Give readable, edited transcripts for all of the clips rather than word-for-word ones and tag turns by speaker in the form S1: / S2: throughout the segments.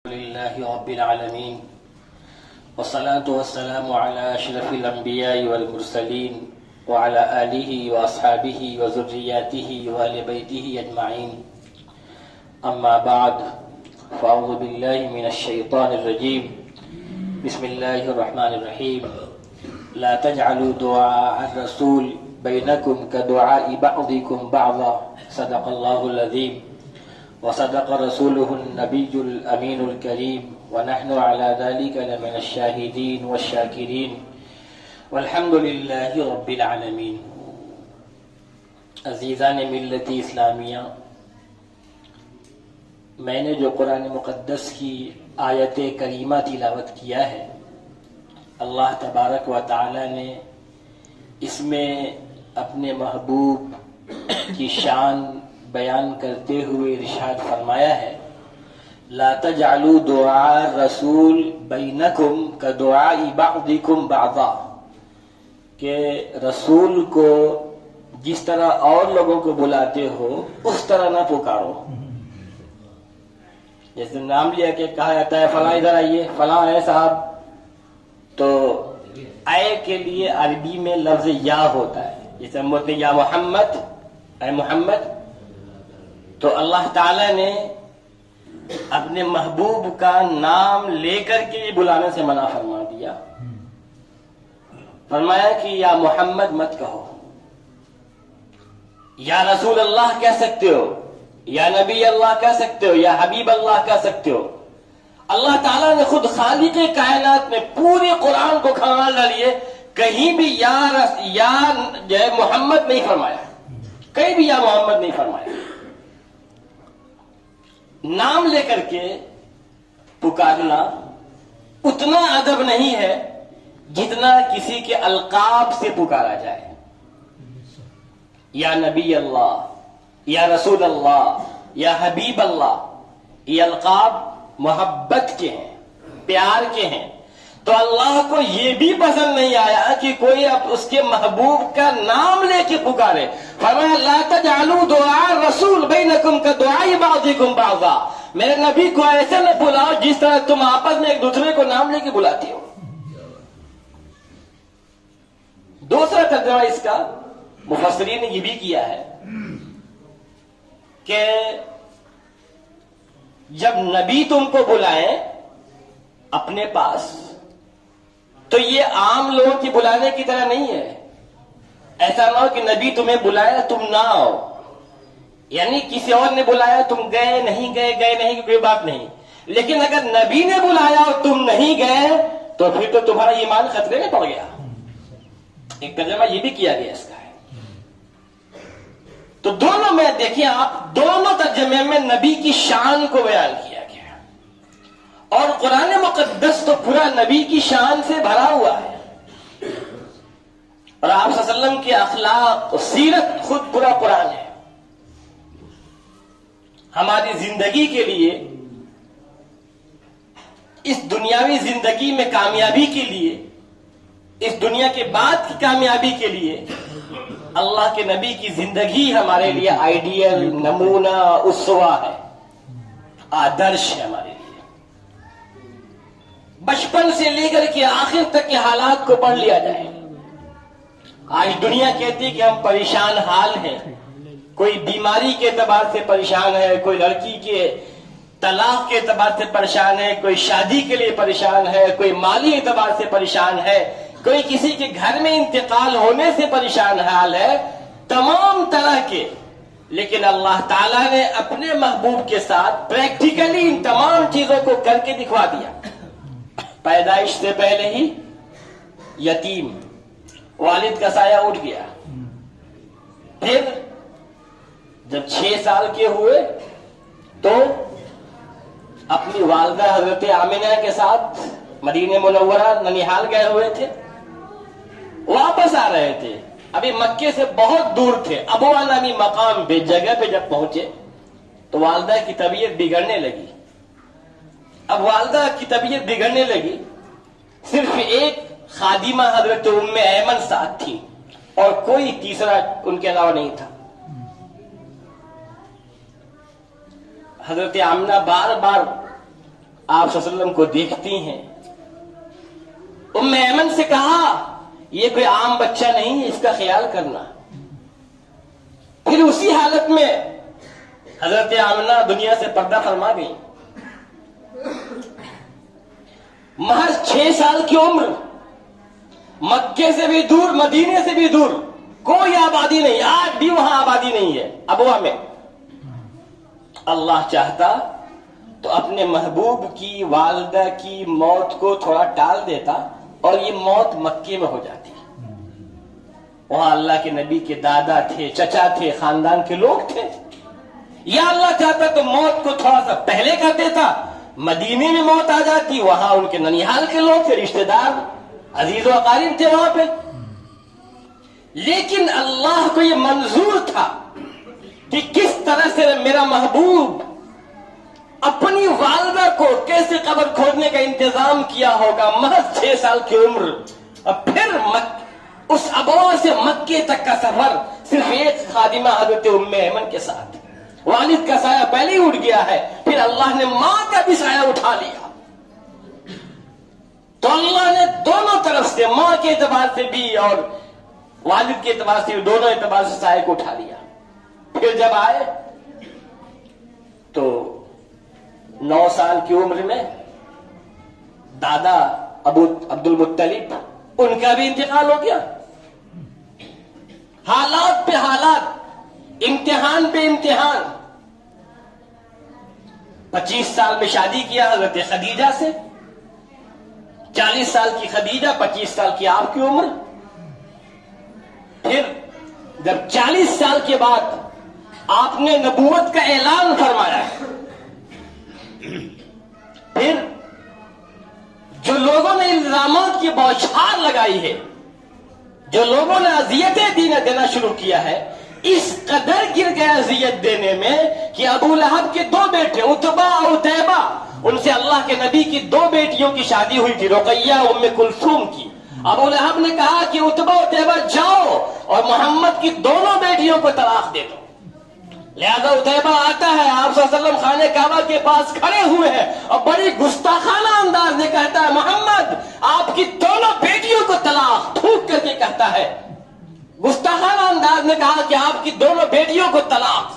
S1: لله رب العالمين والصلاة والسلام على أشرف الأنبياء والمرسلين وعلى آله وأصحابه وذرياته وآل بيته أجمعين. أما بعد، فأعوذ بالله من الشيطان الرجيم. بسم الله الرحمن الرحيم. لا تجعلوا دعاء الرسول بينكم كدعاء بعضكم بعضا. صدق الله العظيم وصدق رسوله النبي الأمين الكريم، ونحن على ذلك لمن الشاهدين والشاكرين، والحمد لله رب العالمین. عزیزان ملت اسلامیہ، میں نے جو قرآن مقدس کی آیت کریمہ تلاوت کیا ہے، اللہ تبارک و تعالی نے اس میں اپنے محبوب کی شان بیان کرتے ہوئے ارشاد فرمایا ہے، لا تجعلوا دعاء الرسول بینکم کدعاء بعضکم بعضا، کہ رسول کو جس طرح اور لوگوں کو بلاتے ہو اس طرح نہ پکارو. جیسے نام لیا کہ کہا جاتا ہے فلاں ادھر آئیے، فلاں ہے صاحب، تو اے کے لیے عربی میں لفظ یا ہوتا ہے. جیسے ہم بولتے ہیں یا محمد، اے محمد، تو اللہ تعالی نے اپنے محبوب کا نام لے کر کے بلانے سے منع فرما دیا. فرمایا کہ یا محمد مت کہو، یا رسول اللہ کہہ سکتے ہو، یا نبی اللہ کہہ سکتے ہو، یا حبیب اللہ کہہ سکتے ہو. اللہ تعالیٰ نے خود خالق کائنات میں پورے قرآن کو کھنگال ڈالیے، کہیں بھی یا محمد نہیں فرمایا، کہیں بھی یا محمد نہیں فرمایا. نام لے کر کے پکارنا اتنا ادب نہیں ہے جتنا کسی کے القاب سے پکارا جائے. یا نبی اللہ، یا رسول اللہ، یا حبیب اللہ، یہ القاب محبت کے ہیں، پیار کے ہیں. تو اللہ کو یہ بھی پسند نہیں آیا کہ کوئی اب اس کے محبوب کا نام لے کے پکارے. فرمایا لا تجعلوا دعاء الرسول بینکم کدعاء بعضکم بعضا، میرے نبی کو ایسے نہ بلاؤ جس طرح تم آپس میں ایک دوسرے کو نام لے کے بلاتے ہو. دوسرا ترجمہ اس کا مفسرین نے یہ بھی کیا ہے کہ جب نبی تم کو بلائیں اپنے پاس تو یہ عام لوگوں کی بلانے کی طرح نہیں ہے. ایسا نہ ہو کہ نبی تمہیں بلایا تم نہ آؤ، یعنی کسی اور نے بلایا تم گئے نہیں کوئی بات نہیں. لیکن اگر نبی نے بلایا اور تم نہیں گئے تو پھر تو تمہارا ایمان خطرے میں پڑ گیا. ایک ترجمہ یہ بھی کیا گیا اس کا ہے. تو دونوں میں دیکھیں آپ، دونوں ترجمے میں نبی کی شان کو بیان کیا گیا، اور قرآن مقدس تو پورا نبی کی شان سے بھرا ہوا ہے. اور آپ صلی اللہ علیہ وسلم کے اخلاق اور سیرت خود پورا قرآن ہے. ہماری زندگی کے لیے، اس دنیاوی زندگی میں کامیابی کے لیے، اس دنیا کے بعد کی کامیابی کے لیے اللہ کے نبی کی زندگی ہمارے لیے آئیڈیل، نمونہ، اسوہ ہے، آدرش ہے ہمارے لیے. بچپن سے لے کر کے آخر تک کے حالات کو پڑھ لیا جائے. آج دنیا کہتی ہے کہ ہم پریشان حال ہیں، کوئی بیماری کے اعتبار سے پریشان ہے، کوئی لڑکی کے طلاق کے اعتبار سے پریشان ہے، کوئی شادی کے لیے پریشان ہے، کوئی مالی اعتبار سے پریشان ہے، کوئی کسی کے گھر میں انتقال ہونے سے پریشان حال ہے، تمام طرح کے. لیکن اللہ تعالیٰ نے اپنے محبوب کے ساتھ پریکٹیکلی ان تمام چیزوں کو کر کے دکھوا دیا. پیدائش سے پہلے ہی یتیم، والد کا سایہ اٹھ گیا. پھر جب 6 سال کے ہوئے تو اپنی والدہ حضرت آمنہ کے ساتھ مدینہ منورہ ننیحال گئے ہوئے تھے، واپس آ رہے تھے. ابھی مکے سے بہت دور تھے. ابوا نامی مقام پہ، جگہ پہ جب پہنچے تو والدہ کی طبیعت بگڑنے لگی. اب والدہ کی طبیعت بگڑنے لگی، صرف ایک خادمہ حضرت ام ایمن ساتھ تھی اور کوئی تیسرا ان کے علاوہ نہیں تھا. حضرت آمنہ بار بار آپ صلی اللہ علیہ وسلم کو دیکھتی ہیں. ام ایمن سے کہا یہ کوئی عام بچہ نہیں ہے، اس کا خیال کرنا. پھر اسی حالت میں حضرت آمنہ دنیا سے پردہ فرما گئی. محض 6 سال کی عمر، مکے سے بھی دور، مدینے سے بھی دور، کوئی آبادی نہیں، آج بھی وہاں آبادی نہیں ہے ابوا میں. اللہ چاہتا تو اپنے محبوب کی والدہ کی موت کو تھوڑا ٹال دیتا اور یہ موت مکے میں ہو جاتی. وہاں اللہ کے نبی کے دادا تھے، چچا تھے، خاندان کے لوگ تھے. یا اللہ چاہتا تو موت کو تھوڑا سا پہلے کر دیتا، مدینے میں موت آ جاتی، وہاں ان کے ننیحال کے لوگ تھے، رشتہ دار، عزیز و اقارب تھے وہاں پہ. لیکن اللہ کو یہ منظور تھا کہ کس طرح سے میرا محبوب اپنی والدہ کو کیسے قبر کھودنے کا انتظام کیا ہوگا. محض 6 سال کی عمر، اور پھر اس ابوا سے مکے تک کا سفر صرف ایک خادمہ حضرت ام ایمن کے ساتھ. والد کا سایہ پہلے ہی اٹھ گیا ہے، پھر اللہ نے ماں کا بھی سایہ اٹھا لیا. تو اللہ نے دونوں طرف سے، ماں کے اعتبار سے بھی اور والد کے اعتبار سے، دونوں اعتبار سے سایہ کو اٹھا لیا. پھر جب آئے تو 9 سال کی عمر میں دادا ابو عبد المطلب، ان کا بھی انتقال ہو گیا. حالات پہ حالات، امتحان پہ امتحان. 25 سال میں شادی کیا حضرت خدیجہ سے. 40 سال کی خدیجہ، 25 سال کی آپ کی عمر. پھر جب 40 سال کے بعد آپ نے نبوت کا اعلان فرمایا، پھر جو لوگوں نے الزامات کی بوچھار لگائی ہے، جو لوگوں نے اذیتیں دینا شروع کیا ہے، اس قدر گر گیا اذیت دینے میں کہ ابو لہب کے 2 بیٹے عتبہ اور عتیبہ، ان سے اللہ کے نبی کی 2 بیٹیوں کی شادی ہوئی تھی، رقیہ ام کلثوم کی. ابو لہب نے کہا کہ عتبہ اور عتیبہ جاؤ اور محمد کی دونوں بیٹیوں کو طلاق دے دو. لہذا عتیبہ آتا ہے، آپ صلی اللہ علیہ وسلم خانہ کعبہ کے پاس کھڑے ہوئے ہیں اور بڑی گستاخانہ انداز میں کہتا ہے محمد آپ کی دونوں بیٹیوں کو طلاق، تھوک کر کے کہتا ہے، گستاخانہ انداز میں کہا کہ آپ کی دونوں بیٹیوں کو طلاق.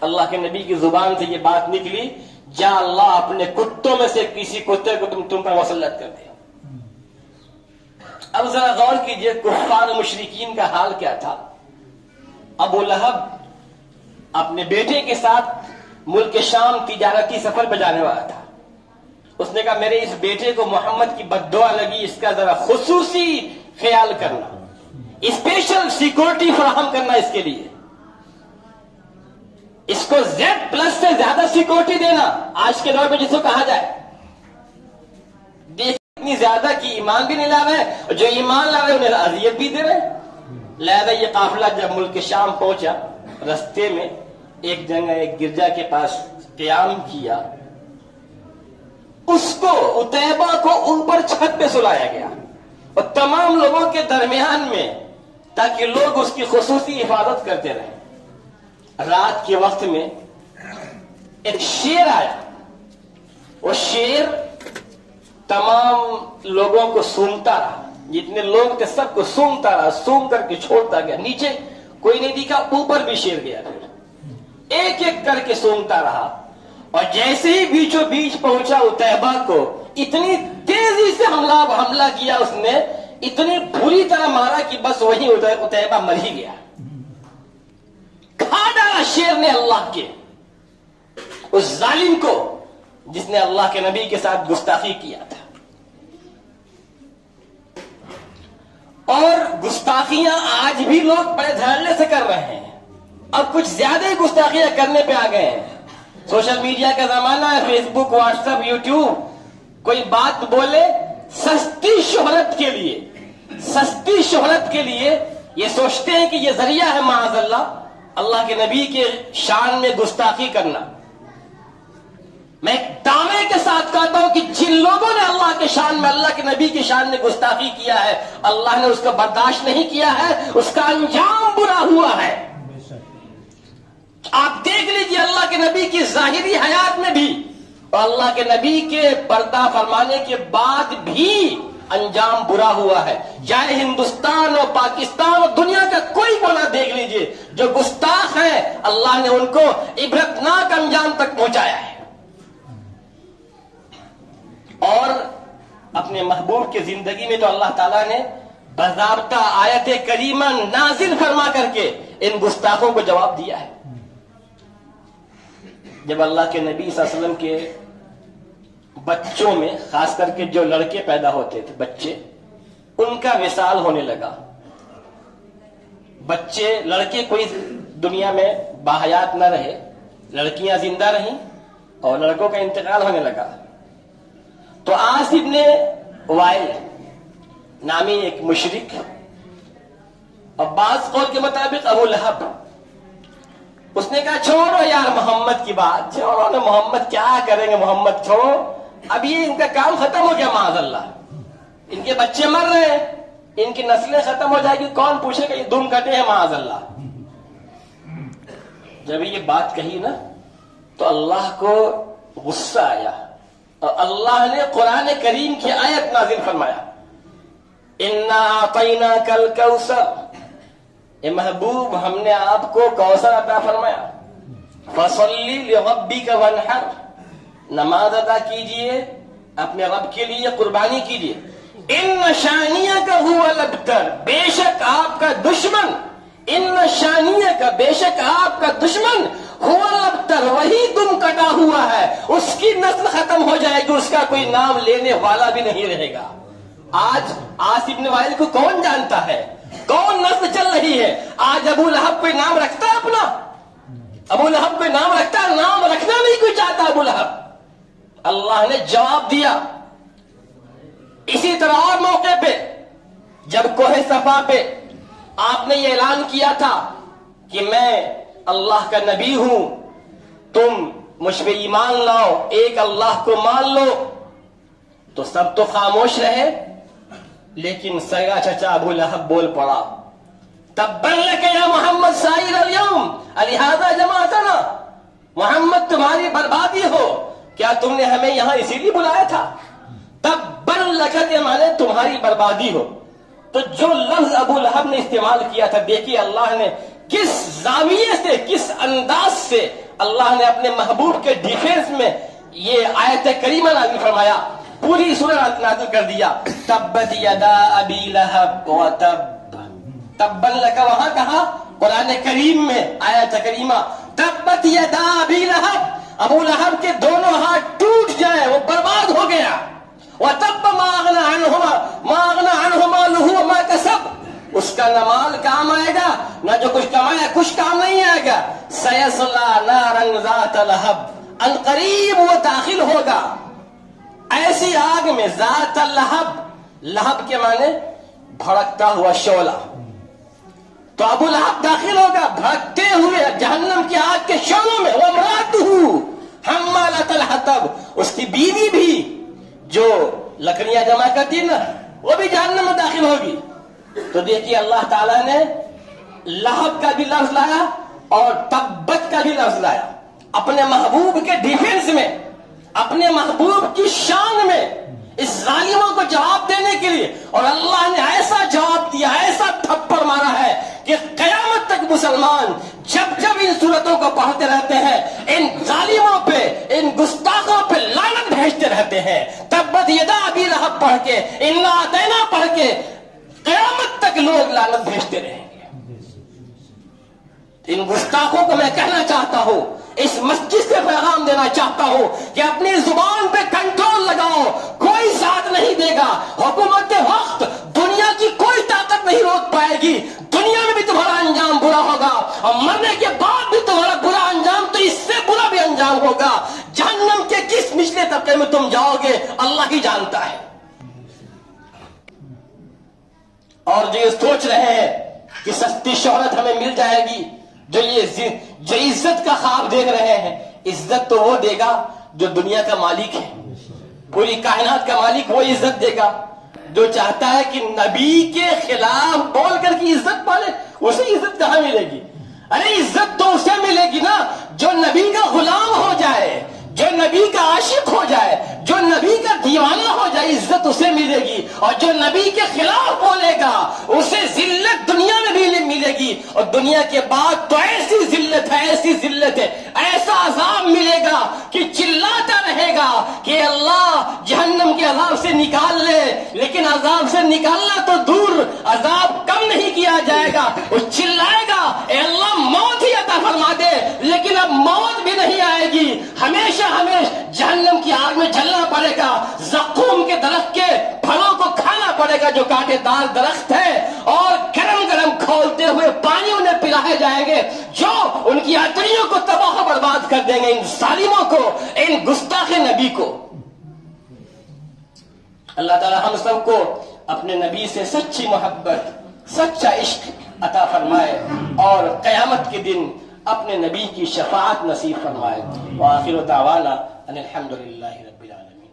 S1: اللہ کے نبی کی زبان سے یہ بات نکلی، جا اللہ اپنے کتوں میں سے کسی کتے کو تم پر مسلط کر دے. اب ذرا غور کیجئے کفار مشرکین کا حال کیا تھا. ابو لہب اپنے بیٹے کے ساتھ ملک شام تجارتی سفر پہ جانے والا تھا. اس نے کہا میرے اس بیٹے کو محمد کی بد دعا لگی، اس کا ذرا خصوصی خیال کرنا، اسپیشل سیکورٹی فراہم کرنا اس کے لیے، اس کو Z+ سے زیادہ سیکورٹی دینا. آج کے دور میں جس کو کہا جائے، دیکھ اتنی زیادہ کہ ایمان بھی نہیں لا رہے، اور جو ایمان لا رہے انہیں اذیت بھی دے رہے. لہذا یہ قافلہ جب ملک شام پہنچا، رستے میں ایک جگہ ایک گرجا کے پاس قیام کیا. اس کو عتیبہ کو اوپر چھت پہ سلایا گیا اور تمام لوگوں کے درمیان میں، تاکہ لوگ اس کی خصوصی حفاظت کرتے رہیں. رات کے وقت میں ایک شیر آیا، وہ شیر تمام لوگوں کو سونگتا رہا، جتنے لوگ تھے سب کو سونگتا رہا، سونگ کر کے چھوڑتا گیا. نیچے کوئی نہیں دکھا، اوپر بھی شیر گیا، پھر ایک ایک کر کے سونگتا رہا. اور جیسے ہی بیچوں بیچ پہنچا عتیبہ کو، اتنی تیزی سے حملہ کیا اس نے، اتنی بری طرح مارا کہ بس وہی عتیبہ مر ہی گیا. کھا ڈالا شیر نے اللہ کے اس ظالم کو جس نے اللہ کے نبی کے ساتھ گستاخی کیا تھا. اور گستاخیاں آج بھی لوگ بڑے دھڑلے سے کر رہے ہیں، اب کچھ زیادہ ہی گستاخیاں کرنے پہ آ گئے ہیں. سوشل میڈیا کا زمانہ ہے، فیس بک، واٹس ایپ، یوٹیوب. کوئی بات بولے سستی شہرت کے لیے، سستی شہرت کے لیے یہ سوچتے ہیں کہ یہ ذریعہ ہے معاذ اللہ کے نبی کے شان میں گستاخی کرنا. میں ایک دعوے کے ساتھ کہتا ہوں کہ جن لوگوں نے اللہ کے شان میں، اللہ کے نبی کی شان میں گستاخی کیا ہے، اللہ نے اس کا برداشت نہیں کیا ہے، اس کا انجام برا ہوا ہے. آپ دیکھ لیجئے اللہ کے نبی کی ظاہری حیات میں بھی اور اللہ کے نبی کے پردہ فرمانے کے بعد بھی انجام برا ہوا ہے. چاہے ہندوستان اور پاکستان اور دنیا کا کوئی کونا دیکھ لیجئے، جو گستاخ ہیں اللہ نے ان کو عبرتناک انجام تک پہنچایا ہے. اور اپنے محبوب کی زندگی میں تو اللہ تعالیٰ نے باضابطہ آیت کریمہ نازل فرما کر کے ان گستاخوں کو جواب دیا ہے. جب اللہ کے نبی صلی اللہ علیہ وسلم کے بچوں میں، خاص کر کے جو لڑکے پیدا ہوتے تھے بچے، ان کا وصال ہونے لگا، بچے لڑکے کوئی دنیا میں باحیات نہ رہے، لڑکیاں زندہ رہیں اور لڑکوں کا انتقال ہونے لگا، تو عاص ابن وائل نامی ایک مشرک، اور بعض قول کے مطابق ابو لہب، اس نے کہا چھوڑو یار محمد کی بات، چھوڑو نا، محمد کیا کریں گے، محمد چھوڑو، اب یہ ان کا کام ختم ہو گیا، معاذ اللہ، ان کے بچے مر رہے ہیں، ان کی نسلیں ختم ہو جائے گی، کون پوچھے گا، یہ دم کٹے ہیں، معاذ اللہ. جب یہ بات کہی نا تو اللہ کو غصہ آیا، اور اللہ نے قرآن کریم کی آیت نازل فرمایا، اِنَّا أَعْطَيْنَاكَ الْكَوْثَرَ، اے محبوب ہم نے آپ کو کوثر عطا فرمایا، فَصَلِّ لِرَبِّكَ وَانْحَرْ، نماز ادا کیجئے، اپنے رب کے لیے قربانی کیجئے. اِنَّ شَانِئَكَ هُوَ الْأَبْتَرُ، بے شک آپ کا دشمن، اِنَّ شَانِئَكَ، بے شک آپ کا دشمن، هُوَ الْأَبْتَرُ، وہی دم کٹا ہوا ہے، اس کی نسل ختم ہو جائے گی، اس کا کوئی نام لینے والا بھی نہیں رہے گا. آج عاص ابن وائل کو کون جانتا ہے، کون نسل چل رہی ہے؟ آج ابو لہب کوئی نام رکھتا ہے اپنا؟ ابو لہب کوئی نام رکھتا ہے؟ نام رکھنا نہیں کوئی چاہتا ابو لہب. اللہ نے جواب دیا. اسی طرح اور موقع پہ جب کوہ صفا پہ آپ نے یہ اعلان کیا تھا کہ میں اللہ کا نبی ہوں، تم مجھ پہ ایمان لاؤ، ایک اللہ کو مان لو، تو سب تو خاموش رہے، لیکن سگا چچا ابو لہب بول پڑا، تبا لک یا محمد سائر اليوم لہذا جماعتنا، محمد تمہاری بربادی ہو، کیا تم نے ہمیں یہاں اسی لیے بلایا تھا؟ تبا لک کے معنی تمہاری بربادی ہو. تو جو لفظ ابو لہب نے استعمال کیا تھا، دیکھیے اللہ نے کس زاویے سے، کس انداز سے اللہ نے اپنے محبوب کے ڈیفینس میں یہ آیت کریمہ نازل فرمایا، پوری سورہ نازل کر دیا. تبت یدا ابی لہب وتب، تبا لک وہاں کہا قرآن کریم میں آیت کریمہ، تبت یدا ابی لہب، ابو لہب کے دونوں ہاتھ ٹوٹ جائیں، وہ برباد ہو گیا. وَتَبَّ مَا أَغْنَى عَنْهُ مَالُهُ وَمَا كَسَبَ، اس کا نہ مال کام آئے گا، نہ جو کچھ کمایا کچھ کام نہیں آئے گا. سَيَصْلَىٰ نَارًا ذَاتَ لَهَبٍ، عنقریب وہ داخل ہوگا ایسی آگ میں، ذات لہب، لہب کے معنی بھڑکتا ہوا شعلہ. تو ابو لہب داخل ہوگا بھڑکتے ہوئے جہنم کی آگ کے شعلوں میں. وَامْرَأَتُهُ حَمَّالَةَ الْحَطَبِ، اس کی بیوی بھی جو لکڑیاں جمع کرتی نا، وہ بھی جہنم میں داخل ہوگی. تو دیکھیے اللہ تعالیٰ نے لہب کا بھی لفظ لایا اور تبت کا بھی لفظ لایا، اپنے محبوب کے ڈیفینس میں، اپنے محبوب کی شان میں، اس ظالموں کو جواب دینے کے لیے. اور اللہ نے ایسا جواب دیا، ایسا تھپڑ مارا ہے کہ قیامت تک مسلمان جب جب ان صورتوں کو پڑھتے رہتے ہیں، ان ظالموں پہ، ان گستاخوں پہ لعنت بھیجتے رہتے ہیں. تبت یدا ابی لہب پڑھ کے، انا اعطینا پڑھ کے، قیامت تک لوگ لعنت بھیجتے رہیں گے. ان گستاخوں کو میں کہنا چاہتا ہوں، اس مسجد سے پیغام دینا چاہتا ہوں کہ اپنی زبان پہ کنٹرول لگاؤ، کوئی ساتھ نہیں دے گا. حکومت وقت دنیا کی کوئی طاقت نہیں روک پائے گی. دنیا میں بھی تمہارا انجام برا ہوگا، اور مرنے کے بعد بھی تمہارا برا انجام تو اس سے برا بھی انجام ہوگا. جہنم کے کس نچلے طبقے میں تم جاؤ گے اللہ ہی جانتا ہے. اور جو یہ سوچ رہے ہیں کہ سستی شہرت ہمیں مل جائے گی، جو عزت کا خواب دیکھ رہے ہیں، عزت تو وہ دے گا جو دنیا کا مالک ہے، پوری کائنات کا مالک وہ عزت دے گا. جو چاہتا ہے کہ نبی کے خلاف بول کر کی عزت پالے، اسے عزت کہاں ملے گی؟ ارے عزت تو اسے ملے گی نا جو نبی کا غلام ہو جائے، جو نبی کا عاشق ہو جائے، جو نبی کا دیوانہ ہو جائے، عزت اسے ملے گی، اور جو نبی کے خلاف بولے گا اسے ذلت دنیا میں بھی ملے گی، اور دنیا کے بعد تو ایسی ذلت ہے، ایسی ذلت ہے، ایسا عذاب ملے گا کہ چلاتا رہے گا کہ اللہ جہنم کے عذاب سے نکال لے، لیکن عذاب سے نکالنا تو دور، عذاب کم نہیں کیا جائے گا، وہ چلائے گا اے اللہ موت ہی عطا فرما دے، لیکن اب موت بھی نہیں آئے گی، ہمیشہ جہنم کی آگ میں جلنا پڑے گا، زقوم کے درخت کے پھلوں کو کھانا پڑے گا جو کانٹے دار درخت ہے، اور گرم گرم کھولتے ہوئے پانی انہیں پلائے جائیں گے جو ان کی آتڑیوں کو تباہ و برباد کر دیں گے، ان ظالموں کو، ان گستاخ نبی کو۔ اللہ تعالی ہم سب کو اپنے نبی سے سچی محبت، سچا عشق عطا فرمائے، اور قیامت کے دن اپنے نبی کی شفاعت نصیب فرمائے۔ وآخر دعوانا ان الحمدللہ رب العالمین۔